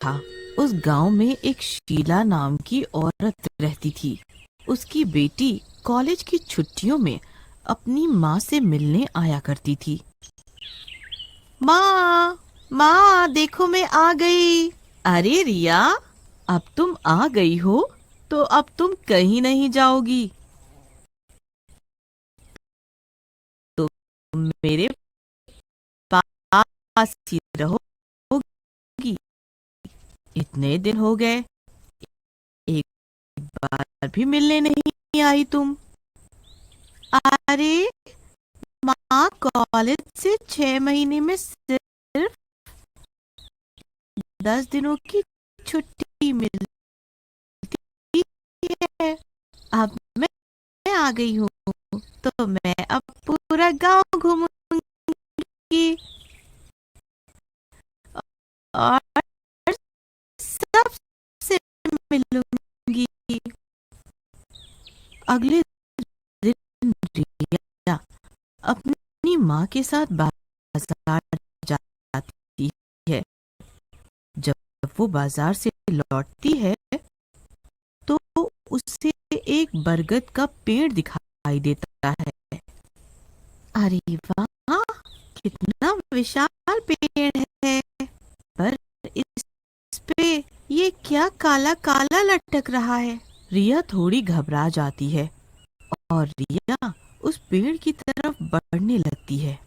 था। उस गांव में एक शीला नाम की औरत रहती थी। उसकी बेटी कॉलेज की छुट्टियों में अपनी माँ से मिलने आया करती थी। माँ, माँ देखो मैं आ गई। अरे रिया, अब तुम आ गई हो तो अब तुम कहीं नहीं जाओगी, तो मेरे पास ही रहोगी। इतने दिन हो गए, एक बार भी मिलने नहीं आई तुम। अरे माँ, कॉलेज से 6 महीने में सिर्फ 10 दिनों की छुट्टी मिलती है। अब मैं आ गई हूँ तो मैं अब पूरा गांव घूमूंगी और सबसे मिलूंगी। अगले दिन रिया अपनी माँ के साथ बाजार जाती है। जब वो बाजार से लौटती है तो उसे एक बरगद का पेड़ दिखाई देता है। अरे वाह, कितना विशाल पेड़ है, पर इस पे ये क्या काला काला लटक रहा है। रिया थोड़ी घबरा जाती है और रिया उस पेड़ की तरफ बढ़ने लगती है।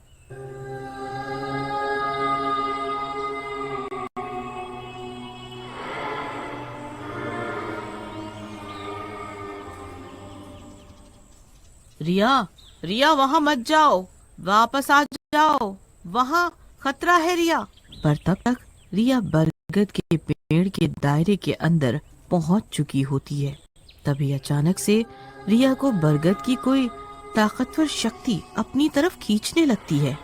रिया, रिया वहां मत जाओ, वापस आ जाओ, वहां खतरा है रिया। पर तब तक रिया बरगद के पेड़ के दायरे के अंदर पहुंच चुकी होती है। तभी अचानक से रिया को बरगद की कोई ताकतवर शक्ति अपनी तरफ खींचने लगती है।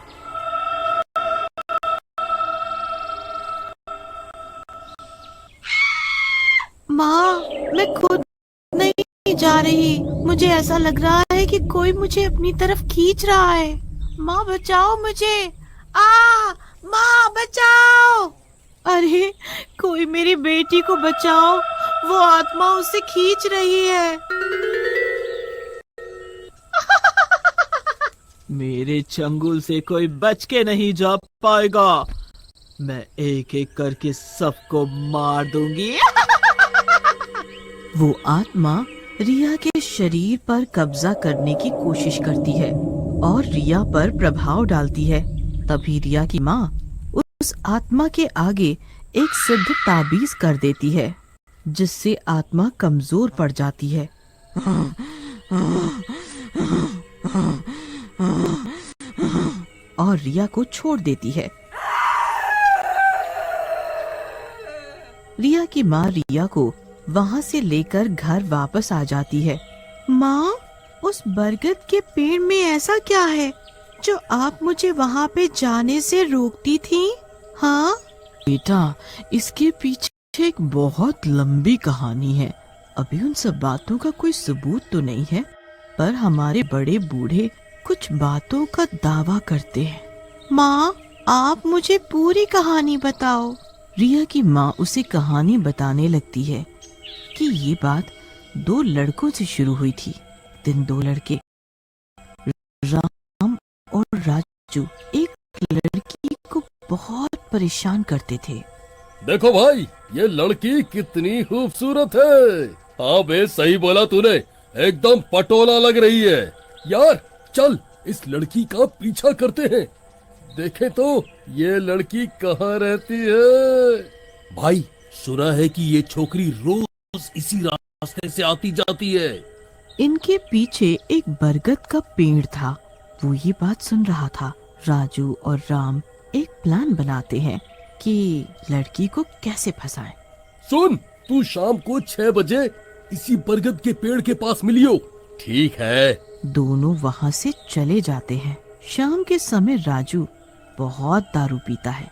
माँ, मैं खुद नहीं जा रही, मुझे ऐसा लग रहा है कि कोई मुझे अपनी तरफ खींच रहा है। माँ बचाओ मुझे, आ माँ बचाओ। अरे कोई मेरी बेटी को बचाओ, वो आत्मा उसे खींच रही है। मेरे चंगुल से कोई बच के नहीं जा पाएगा। मैं एक एक करके सबको मार दूंगी। वो आत्मा रिया के शरीर पर कब्जा करने की कोशिश करती है और रिया पर प्रभाव डालती है। तभी रिया की माँ उस आत्मा के आगे एक सिद्ध ताबीज कर देती है, जिससे आत्मा कमजोर पड़ जाती है और रिया को छोड़ देती है। रिया की माँ रिया को वहां से लेकर घर वापस आ जाती है। माँ, उस बरगद के पेड़ में ऐसा क्या है जो आप मुझे वहां पे जाने से रोकती थी? हाँ बेटा, इसके पीछे एक बहुत लंबी कहानी है। अभी उन सब बातों का कोई सबूत तो नहीं है, पर हमारे बड़े बूढ़े कुछ बातों का दावा करते हैं। माँ, आप मुझे पूरी कहानी बताओ। रिया की माँ उसे कहानी बताने लगती है कि ये बात 2 लड़कों से शुरू हुई थी। दिन 2 लड़के राम और राजू एक लड़की को बहुत परेशान करते थे। देखो भाई, ये लड़की कितनी खूबसूरत है। हाँ बे, सही बोला तूने, एकदम पटोला लग रही है। यार चल इस लड़की का पीछा करते हैं, देखे तो ये लड़की कहाँ रहती है। भाई सुना है कि ये छोकरी रोज इसी रास्ते से आती जाती है। इनके पीछे एक बरगद का पेड़ था। वो ये बात सुन रहा था। राजू और राम एक प्लान बनाते हैं कि लड़की को कैसे फंसाएं। सुन, तू शाम को 6 बजे इसी बरगद के पेड़ के पास मिलियो, ठीक है? दोनों वहां से चले जाते हैं। शाम के समय राजू बहुत दारू पीता है।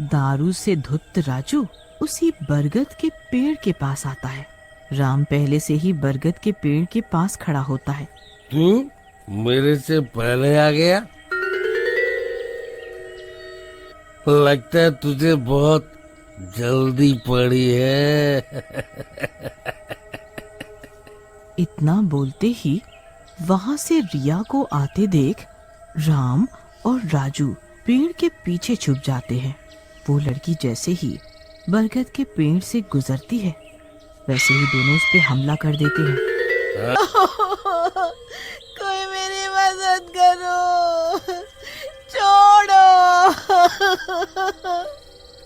दारू से धुत राजू उसी बरगद के पेड़ के पास आता है। राम पहले से ही बरगद के पेड़ के पास खड़ा होता है। तू मेरे से पहले आ गया, लगता है तुझे बहुत जल्दी पड़ी है। इतना बोलते ही वहां से रिया को आते देख राम और राजू पेड़ के पीछे छुप जाते हैं। वो लड़की जैसे ही बरगद के पेड़ से गुजरती है वैसे ही दोनों उस पे हमला कर देते हैं। कोई मेरी मदद करो, छोड़ो।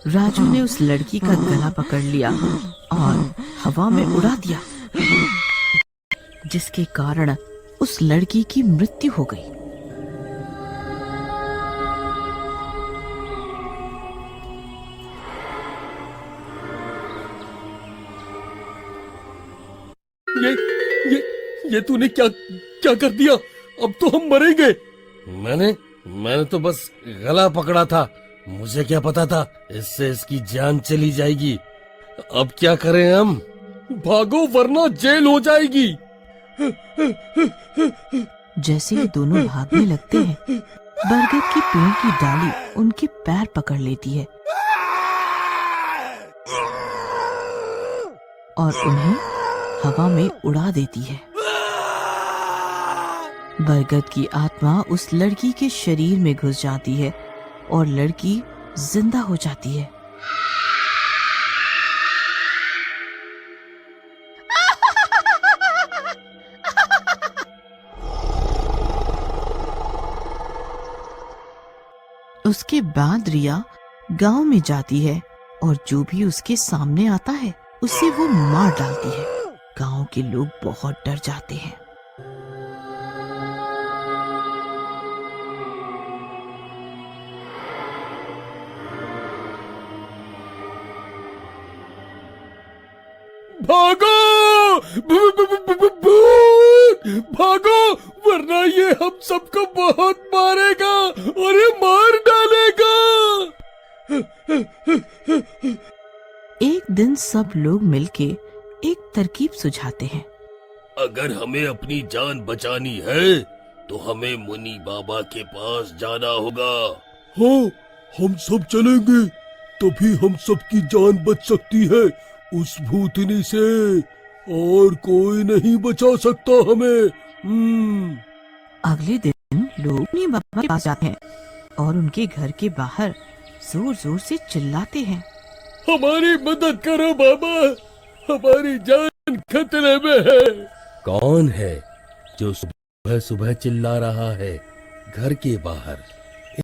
राजू ने उस लड़की का गला पकड़ लिया और हवा में उड़ा दिया, जिसके कारण उस लड़की की मृत्यु हो गई। ये तूने क्या क्या कर दिया? अब तो हम मरेंगे। मैंने तो बस गला पकड़ा था, मुझे क्या पता था इससे इसकी जान चली जाएगी। अब क्या करें हम? भागो वरना जेल हो जाएगी। जैसे ही दोनों भागने लगते हैं बरगद के पेड़ की डाली उनके पैर पकड़ लेती है और उन्हें हवा में उड़ा देती है। बरगद की आत्मा उस लड़की के शरीर में घुस जाती है और लड़की जिंदा हो जाती है। उसके बाद रिया गांव में जाती है और जो भी उसके सामने आता है उसे वो मार डालती है। गांव के लोग बहुत डर जाते हैं। भागो! भूत! भागो वरना ये हम सबको बहुत मारेगा और ये मार डालेगा। एक दिन सब लोग मिलके एक तरकीब सुझाते हैं। अगर हमें अपनी जान बचानी है तो हमें मुनि बाबा के पास जाना होगा। हाँ, हम सब चलेंगे, तभी हम सबकी जान बच सकती है उस भूतनी से, और कोई नहीं बचा सकता हमें। अगले दिन लोग मुनि बाबा के पास जाते हैं और उनके घर के बाहर जोर जोर से चिल्लाते हैं, हमारी मदद करो बाबा, हमारी जान खतरे में है। कौन है जो सुबह सुबह चिल्ला रहा है घर के बाहर?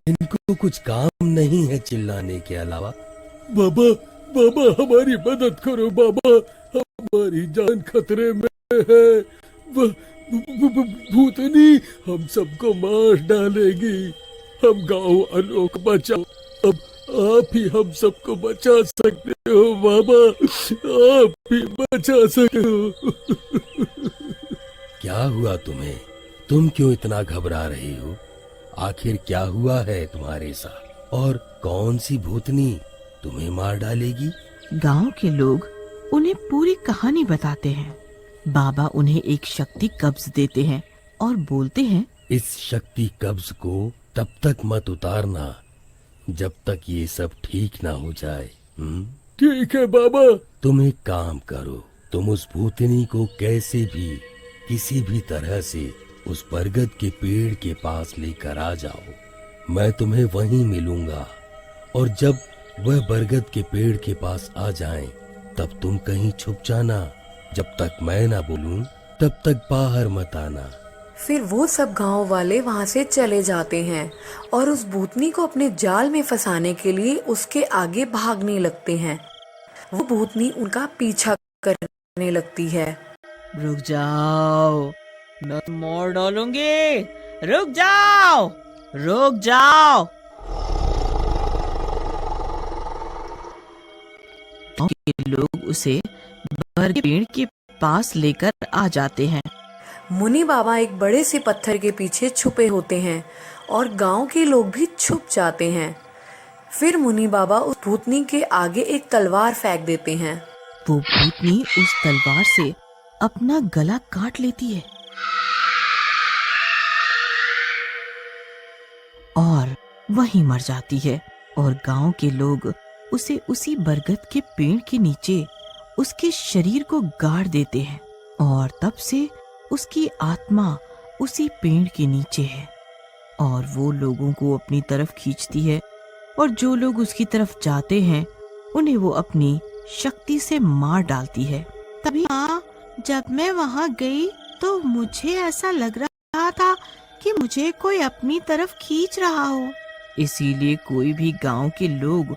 इनको कुछ काम नहीं है चिल्लाने के अलावा। बाबा बाबा हमारी मदद करो बाबा, हमारी जान खतरे में है। भूतनी हम सबको मार डालेगी। हम गांव वालों को बचाओ, अब आप ही हम सबको बचा सकते हो बाबा, आप ही बचा सकते हो। क्या हुआ तुम्हें? तुम क्यों इतना घबरा रही हो? आखिर क्या हुआ है तुम्हारे साथ, और कौन सी भूतनी तुम्हें मार डालेगी? गांव के लोग उन्हें पूरी कहानी बताते हैं। बाबा उन्हें एक शक्ति कब्ज देते हैं और बोलते हैं, इस शक्ति कब्ज को तब तक मत उतारना जब तक ये सब ठीक ना हो जाए। ठीक है बाबा। तुम एक काम करो, तुम उस भूतनी को कैसे भी किसी भी तरह से उस बरगद के पेड़ के पास लेकर आ जाओ। मैं तुम्हें वहीं मिलूंगा, और जब वह बरगद के पेड़ के पास आ जाएं, तब तुम कहीं छुप जाना। जब तक मैं ना बोलूं तब तक बाहर मत आना। फिर वो सब गांव वाले वहां से चले जाते हैं और उस भूतनी को अपने जाल में फंसाने के लिए उसके आगे भागने लगते हैं। वो भूतनी उनका पीछा करने लगती है। रुक जाओ, मैं मार डालूंगी। रुक जाओ, रुक जाओ। लोग उसे बरगद के पेड़ के पास लेकर आ जाते हैं। मुनि बाबा एक बड़े से पत्थर के पीछे छुपे होते हैं और गांव के लोग भी छुप जाते हैं। फिर मुनि बाबा उस भूतनी के आगे एक तलवार फेंक देते हैं। वो भूतनी उस तलवार से अपना गला काट लेती है और वहीं मर जाती है। और गांव के लोग उसे उसी बरगद के पेड़ के नीचे उसके शरीर को गाड़ देते हैं और तब से उसकी आत्मा उसी पेड़ के नीचे है और वो लोगों को अपनी तरफ खींचती है और जो लोग उसकी तरफ जाते हैं उन्हें वो अपनी शक्ति से मार डालती है। तभी हाँ, जब मैं वहाँ गई तो मुझे ऐसा लग रहा था कि मुझे कोई अपनी तरफ खींच रहा हो। इसीलिए कोई भी गांव के लोग